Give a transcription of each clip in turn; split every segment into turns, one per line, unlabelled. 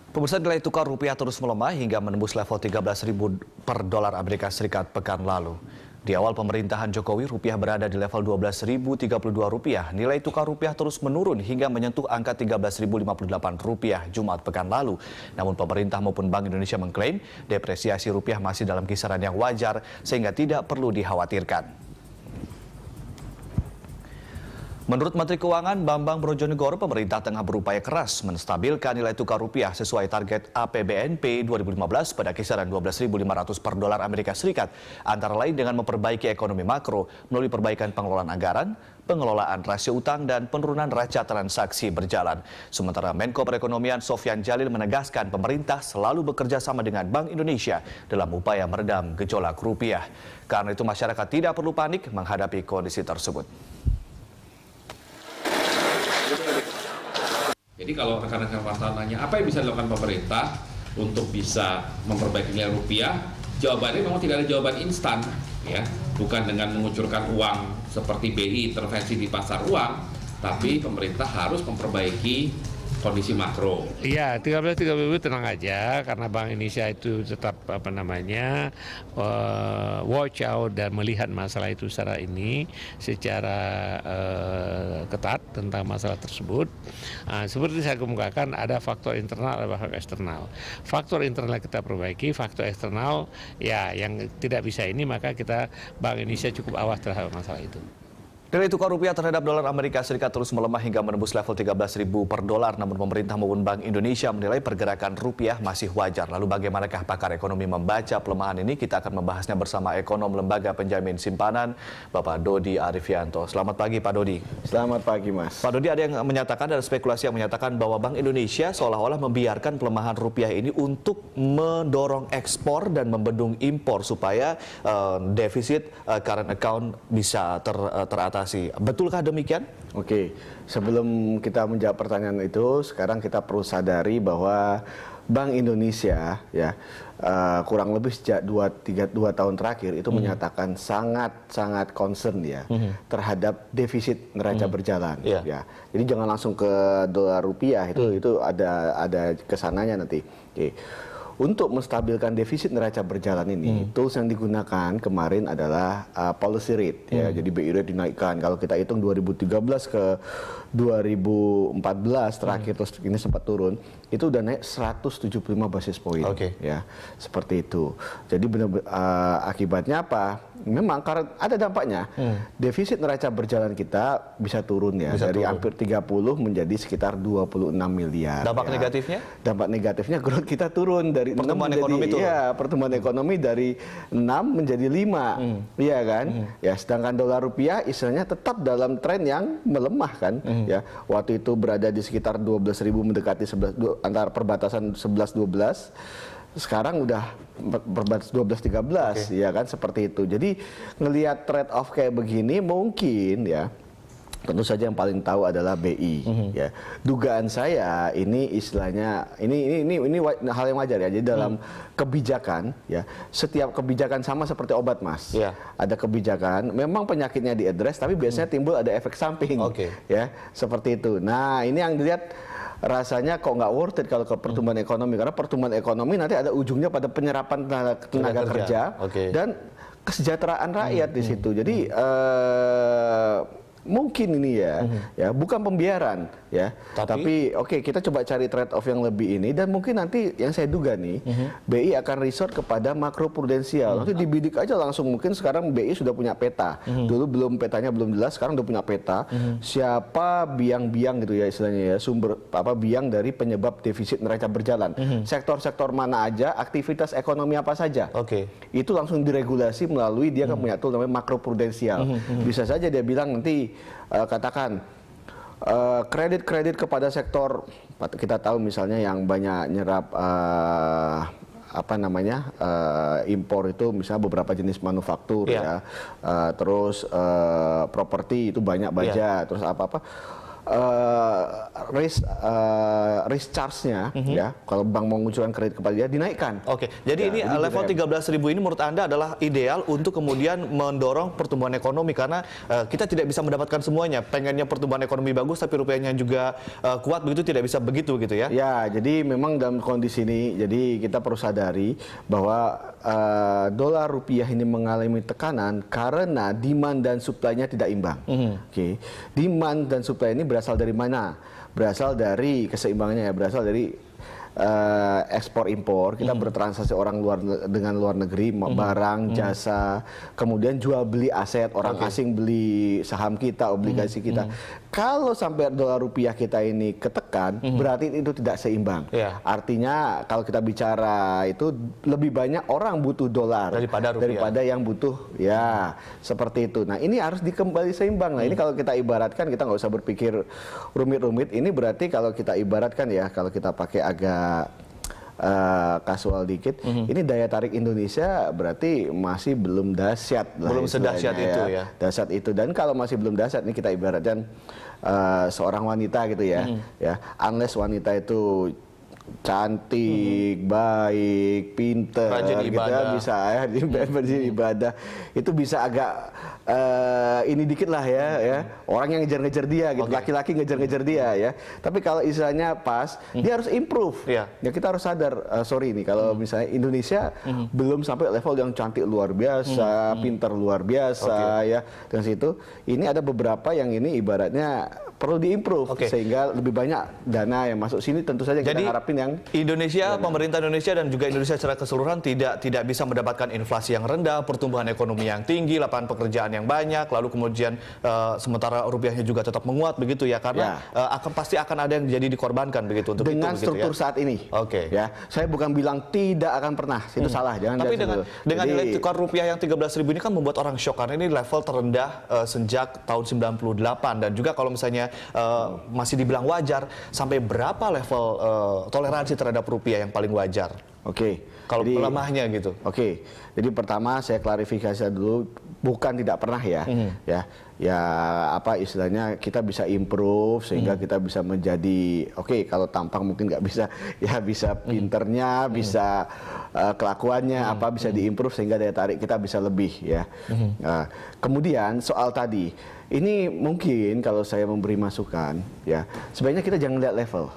Pemirsa, nilai tukar rupiah terus melemah hingga menembus level 13.000 per dolar Amerika Serikat pekan lalu. Di awal pemerintahan Jokowi, rupiah berada di level 12.032 rupiah. Nilai tukar rupiah terus menurun hingga menyentuh angka 13.058 rupiah Jumat pekan lalu. Namun pemerintah maupun Bank Indonesia mengklaim depresiasi rupiah masih dalam kisaran yang wajar sehingga tidak perlu dikhawatirkan. Menurut Menteri Keuangan Bambang Brojonegoro, pemerintah tengah berupaya keras menstabilkan nilai tukar rupiah sesuai target APBNP 2015 pada kisaran 12.500 per dolar Amerika Serikat, antara lain dengan memperbaiki ekonomi makro melalui perbaikan pengelolaan anggaran, pengelolaan rasio utang, dan penurunan neraca transaksi berjalan. Sementara Menko Perekonomian Sofyan Djalil menegaskan pemerintah selalu bekerja sama dengan Bank Indonesia dalam upaya meredam gejolak rupiah. Karena itu masyarakat tidak perlu panik menghadapi kondisi tersebut.
Jadi kalau rekan-rekan wartawan nanya apa yang bisa dilakukan pemerintah untuk bisa memperbaiki nilai rupiah, jawabannya memang tidak ada jawaban instan, ya. Bukan dengan mengucurkan uang seperti BI intervensi di pasar uang, tapi pemerintah harus memperbaiki kondisi makro.
Iya, 13.000 tenang aja karena Bank Indonesia itu tetap watch out dan melihat masalah itu secara ketat tentang masalah tersebut. Seperti saya kemukakan, ada faktor internal, ada faktor eksternal. Faktor internal kita perbaiki, faktor eksternal ya yang tidak bisa ini, maka Bank Indonesia cukup awas terhadap masalah itu.
Nilai tukar rupiah terhadap dolar Amerika Serikat terus melemah hingga menembus level 13.000 per dolar. Namun pemerintah maupun Bank Indonesia menilai pergerakan rupiah masih wajar. Lalu bagaimanakah pakar ekonomi membaca pelemahan ini? Kita akan membahasnya bersama ekonom Lembaga Penjamin Simpanan, Bapak Dodi Arifianto. Selamat pagi, Pak Dodi.
Selamat pagi, Mas.
Pak Dodi, ada spekulasi yang menyatakan bahwa Bank Indonesia seolah-olah membiarkan pelemahan rupiah ini untuk mendorong ekspor dan membendung impor supaya defisit current account bisa teratasi. Betulkah demikian?
Oke, sebelum kita menjawab pertanyaan itu, sekarang kita perlu sadari bahwa Bank Indonesia ya kurang lebih sejak 2 tahun terakhir itu menyatakan sangat concern ya terhadap defisit neraca berjalan ya. Jadi jangan langsung ke dolar rupiah, itu ada kesananya nanti. Oke. Untuk menstabilkan defisit neraca berjalan ini, tools yang digunakan kemarin adalah policy rate, ya. Jadi BI rate dinaikkan. Kalau kita hitung 2013 ke 2014 terakhir, terus ini sempat turun, itu udah naik 175 basis point, ya, seperti itu. Jadi akibatnya apa? Memang karena ada dampaknya, defisit neraca berjalan kita bisa turun ya, dari hampir 30 menjadi sekitar 26 miliar.
Dampak negatifnya?
Dampak negatifnya growth kita turun dari
pertumbuhan ekonomi turun.
Ya, pertumbuhan ekonomi dari 6 menjadi 5. Iya kan? Ya, sedangkan dolar rupiah istilahnya tetap dalam tren yang melemah kan, ya. Waktu itu berada di sekitar 12.000 mendekati 11 antara perbatasan 11-12. Sekarang udah berbatas 12-13, ya kan, seperti itu. Jadi ngelihat trade off kayak begini mungkin ya, tentu saja yang paling tahu adalah BI. Ya, dugaan saya ini istilahnya ini hal yang wajar ya. Jadi dalam kebijakan ya, setiap kebijakan sama seperti obat, Mas. Ada kebijakan, memang penyakitnya diadres, tapi biasanya timbul ada efek samping. Ya, seperti itu. Nah, ini yang dilihat rasanya kok nggak worth it kalau ke pertumbuhan ekonomi, karena pertumbuhan ekonomi nanti ada ujungnya pada penyerapan tenaga kerja dan kesejahteraan rakyat di situ. Jadi mungkin ini ya bukan pembiaran ya, tapi kita coba cari trade off yang lebih ini, dan mungkin nanti yang saya duga nih BI akan resort kepada makro prudensial. Nanti dibidik aja langsung, mungkin sekarang BI sudah punya peta, dulu petanya belum jelas, sekarang udah punya peta siapa biang-biang gitu ya istilahnya ya, sumber biang dari penyebab defisit neraca berjalan, sektor-sektor mana aja, aktivitas ekonomi apa saja, itu langsung diregulasi melalui dia kan punya tool namanya makro prudensial. Bisa saja dia bilang nanti katakan kredit kepada sektor, kita tahu misalnya yang banyak nyerap impor itu misalnya beberapa jenis manufaktur ya, terus properti itu banyak baja, terus risk charge-nya ya, kalau bank mau mengucurkan kredit kepada dia dinaikkan.
Oke, jadi ini level 13.000 ini menurut Anda adalah ideal untuk kemudian mendorong pertumbuhan ekonomi karena kita tidak bisa mendapatkan semuanya. Pengennya pertumbuhan ekonomi bagus tapi rupiahnya juga kuat, begitu tidak bisa begitu gitu ya?
Ya, jadi memang dalam kondisi ini, jadi kita perlu sadari bahwa dolar rupiah ini mengalami tekanan karena demand dan supply-nya tidak imbang. Oke, demand dan supply ini berasal dari mana? Berasal dari keseimbangannya ya, berasal dari ekspor impor, kita bertransaksi orang dengan luar negeri, barang, jasa, kemudian jual beli aset, orang asing beli saham kita, obligasi kita. Kalau sampai dolar rupiah kita ini ketekan, berarti itu tidak seimbang. Artinya kalau kita bicara itu lebih banyak orang butuh dolar daripada yang butuh, ya seperti itu. Nah ini harus dikembali seimbang. Nah ini kalau kita ibaratkan, kita nggak usah berpikir rumit-rumit. Ini berarti kalau kita ibaratkan ya, kalau kita pakai agak kasual dikit, ini daya tarik Indonesia berarti masih belum dahsyat lah,
belum sedahsyat itu ya.
Dahsyat itu, dan kalau masih belum dahsyat, ini kita ibaratkan seorang wanita gitu ya, ya unless wanita itu cantik, baik, pinter,
rajin ibadah,
gitu, bisa ya ibadah itu bisa agak ini dikit lah ya, orang yang ngejar-ngejar dia gitu, laki-laki ngejar-ngejar dia ya. Tapi kalau istilahnya pas, dia harus improve. Ya kita harus sadar, sorry nih kalau misalnya Indonesia belum sampai level yang cantik luar biasa, pinter luar biasa ya. Dengan situ, ini ada beberapa yang ini ibaratnya perlu diimprove sehingga lebih banyak dana yang masuk sini, tentu saja kita harapin yang
Indonesia, pemerintah Indonesia dan juga Indonesia secara keseluruhan tidak bisa mendapatkan inflasi yang rendah, pertumbuhan ekonomi yang tinggi, lapangan pekerjaan yang banyak, lalu kemudian sementara rupiahnya juga tetap menguat begitu ya, karena pasti akan ada yang jadi dikorbankan begitu untuk
dengan
itu,
struktur
gitu ya?
saat ini. Ya, saya bukan bilang tidak akan pernah, itu salah.
Tapi dengan nilai tukar rupiah yang 13.000 ini kan membuat orang shock karena ini level terendah sejak tahun 98, dan juga kalau misalnya masih dibilang wajar, sampai berapa level toleransi terhadap rupiah yang paling wajar? Kalau melemahnya gitu.
Jadi pertama saya klarifikasi dulu, bukan tidak pernah ya, ya apa istilahnya, kita bisa improve sehingga kita bisa menjadi kalau tampang mungkin nggak bisa, ya bisa pinternya, bisa kelakuannya apa bisa diimprove sehingga daya tarik kita bisa lebih ya. Kemudian soal tadi, ini mungkin kalau saya memberi masukan ya, sebaiknya kita jangan lihat level.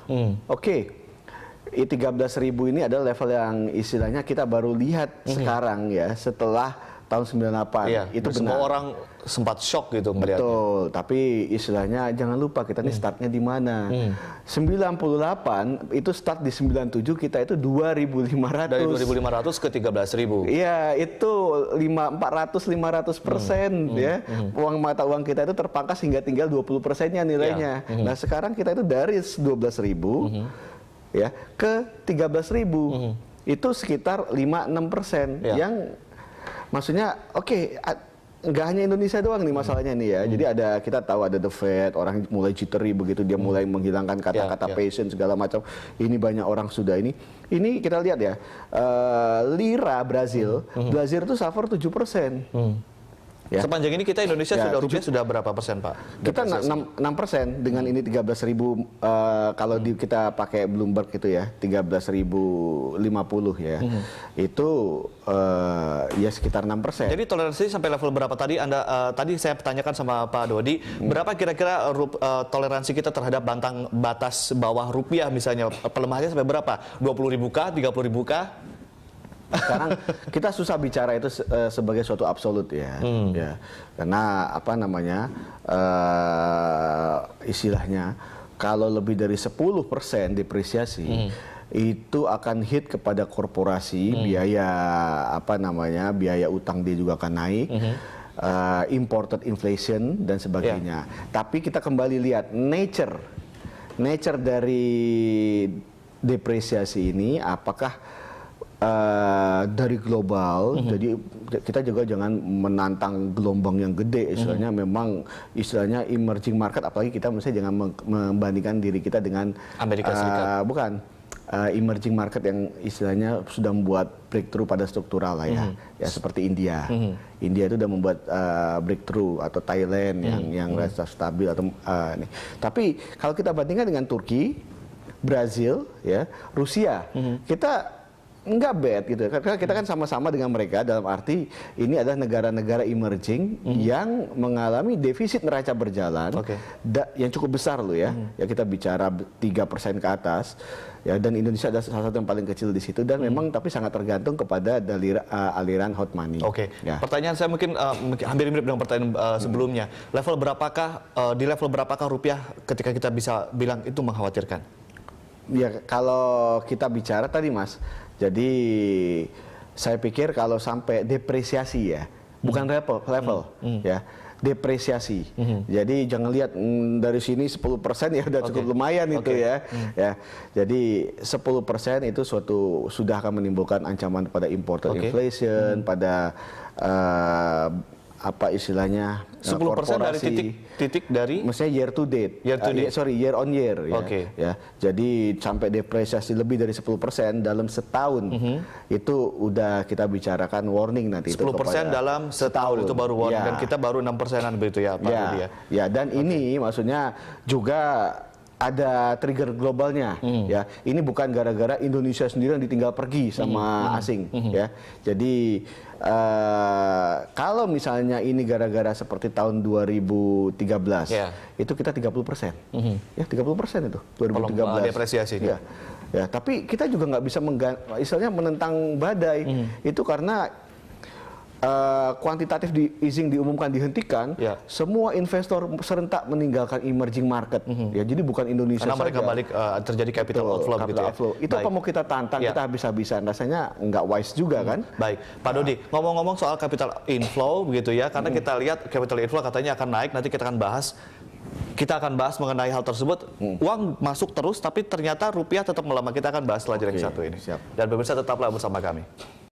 13.000 ini adalah level yang istilahnya kita baru lihat sekarang ya, setelah tahun 98. Itu
semua orang sempat shock gitu melihatnya.
Betul, tapi istilahnya jangan lupa kita ini startnya di mana. 98 itu start di 97, kita itu 2.500.
Dari 2.500 ke 13.000.
Iya, itu 400-500% ya. Uang mata uang kita itu terpangkas hingga tinggal 20%-nya nilainya. Nah, sekarang kita itu dari 12.000 ya ke 13.000. Itu sekitar 5-6%. Yang maksudnya nggak hanya Indonesia doang nih masalahnya nih ya. Jadi kita tahu ada The Fed, orang mulai jittery begitu, dia mulai menghilangkan kata-kata patient segala macam. Ini banyak orang sudah ini. Ini kita lihat ya, lira Brazil itu suffer 7%.
Ya. Sepanjang ini kita Indonesia rupiah sudah berapa persen, Pak?
Kita 6% dengan ini 13.000 kalau kita pakai Bloomberg itu ya 13.050 ya. Itu ya sekitar 6%.
Jadi toleransi sampai level berapa tadi tadi saya tanyakan sama Pak Dodi, berapa kira-kira toleransi kita terhadap batas bawah rupiah misalnya, pelemahannya sampai berapa? 20.000 kah, 30.000 kah?
Sekarang kita susah bicara itu sebagai suatu absolut ya, karena apa namanya istilahnya, kalau lebih dari 10% depresiasi itu akan hit kepada korporasi, biaya biaya utang dia juga akan naik, imported inflation dan sebagainya. Tapi kita kembali lihat nature dari depresiasi ini, apakah dari global, jadi kita juga jangan menantang gelombang yang gede, istilahnya memang istilahnya emerging market, apalagi kita misalnya jangan membandingkan diri kita dengan
Amerika Serikat.
Bukan, emerging market yang istilahnya sudah membuat breakthrough pada struktural lah ya, ya seperti India. India itu sudah membuat breakthrough, atau Thailand yang rasa stabil atau ini. Tapi kalau kita bandingkan dengan Turki, Brazil, ya, Rusia, kita nggak bad gitu, karena kita kan sama-sama dengan mereka dalam arti ini adalah negara-negara emerging yang mengalami defisit neraca berjalan yang cukup besar loh ya. Ya kita bicara 3% ke atas ya, dan Indonesia adalah salah satu yang paling kecil di situ, dan memang tapi sangat tergantung kepada aliran hot money.
Ya. Pertanyaan saya mungkin hampir mirip dengan pertanyaan sebelumnya. Di level berapakah rupiah ketika kita bisa bilang itu mengkhawatirkan?
Ya kalau kita bicara tadi Mas, jadi saya pikir kalau sampai depresiasi ya, bukan level ya, depresiasi. Jadi jangan lihat dari sini 10% ya udah cukup lumayan itu ya. Ya. Jadi 10% itu sudah akan menimbulkan ancaman pada imported inflation, pada apa istilahnya
10% dari titik dari
maksudnya year to date, year on year ya. Ya. Jadi sampai depresiasi lebih dari 10% dalam setahun itu udah kita bicarakan warning nanti.
10% dalam setahun itu baru warning, dan kita baru 6%-an begitu ya Pak Budi ya.
Ya, dan ini maksudnya juga ada trigger globalnya ya. Ini bukan gara-gara Indonesia sendiri yang ditinggal pergi sama asing ya. Jadi kalau misalnya ini gara-gara seperti tahun 2013 itu kita 30%. Ya 30% itu 2013.
Depresiasinya.
Ya, tapi kita juga nggak bisa istilahnya menentang badai. Itu karena kuantitatif easing diumumkan dihentikan, semua investor serentak meninggalkan emerging market. Ya, jadi bukan Indonesia
karena mereka
saja.
balik terjadi capital outflow gitu ya.
Itu apa mau kita tantang, kita habis-habisan, rasanya nggak wise juga kan?
Baik, Pak Dodi, ngomong-ngomong soal capital inflow begitu ya, karena kita lihat capital inflow katanya akan naik, nanti kita akan bahas mengenai hal tersebut. Uang masuk terus, tapi ternyata rupiah tetap melemah. Kita akan bahas setelah jeda yang satu ini. Dan pemirsa tetaplah bersama kami.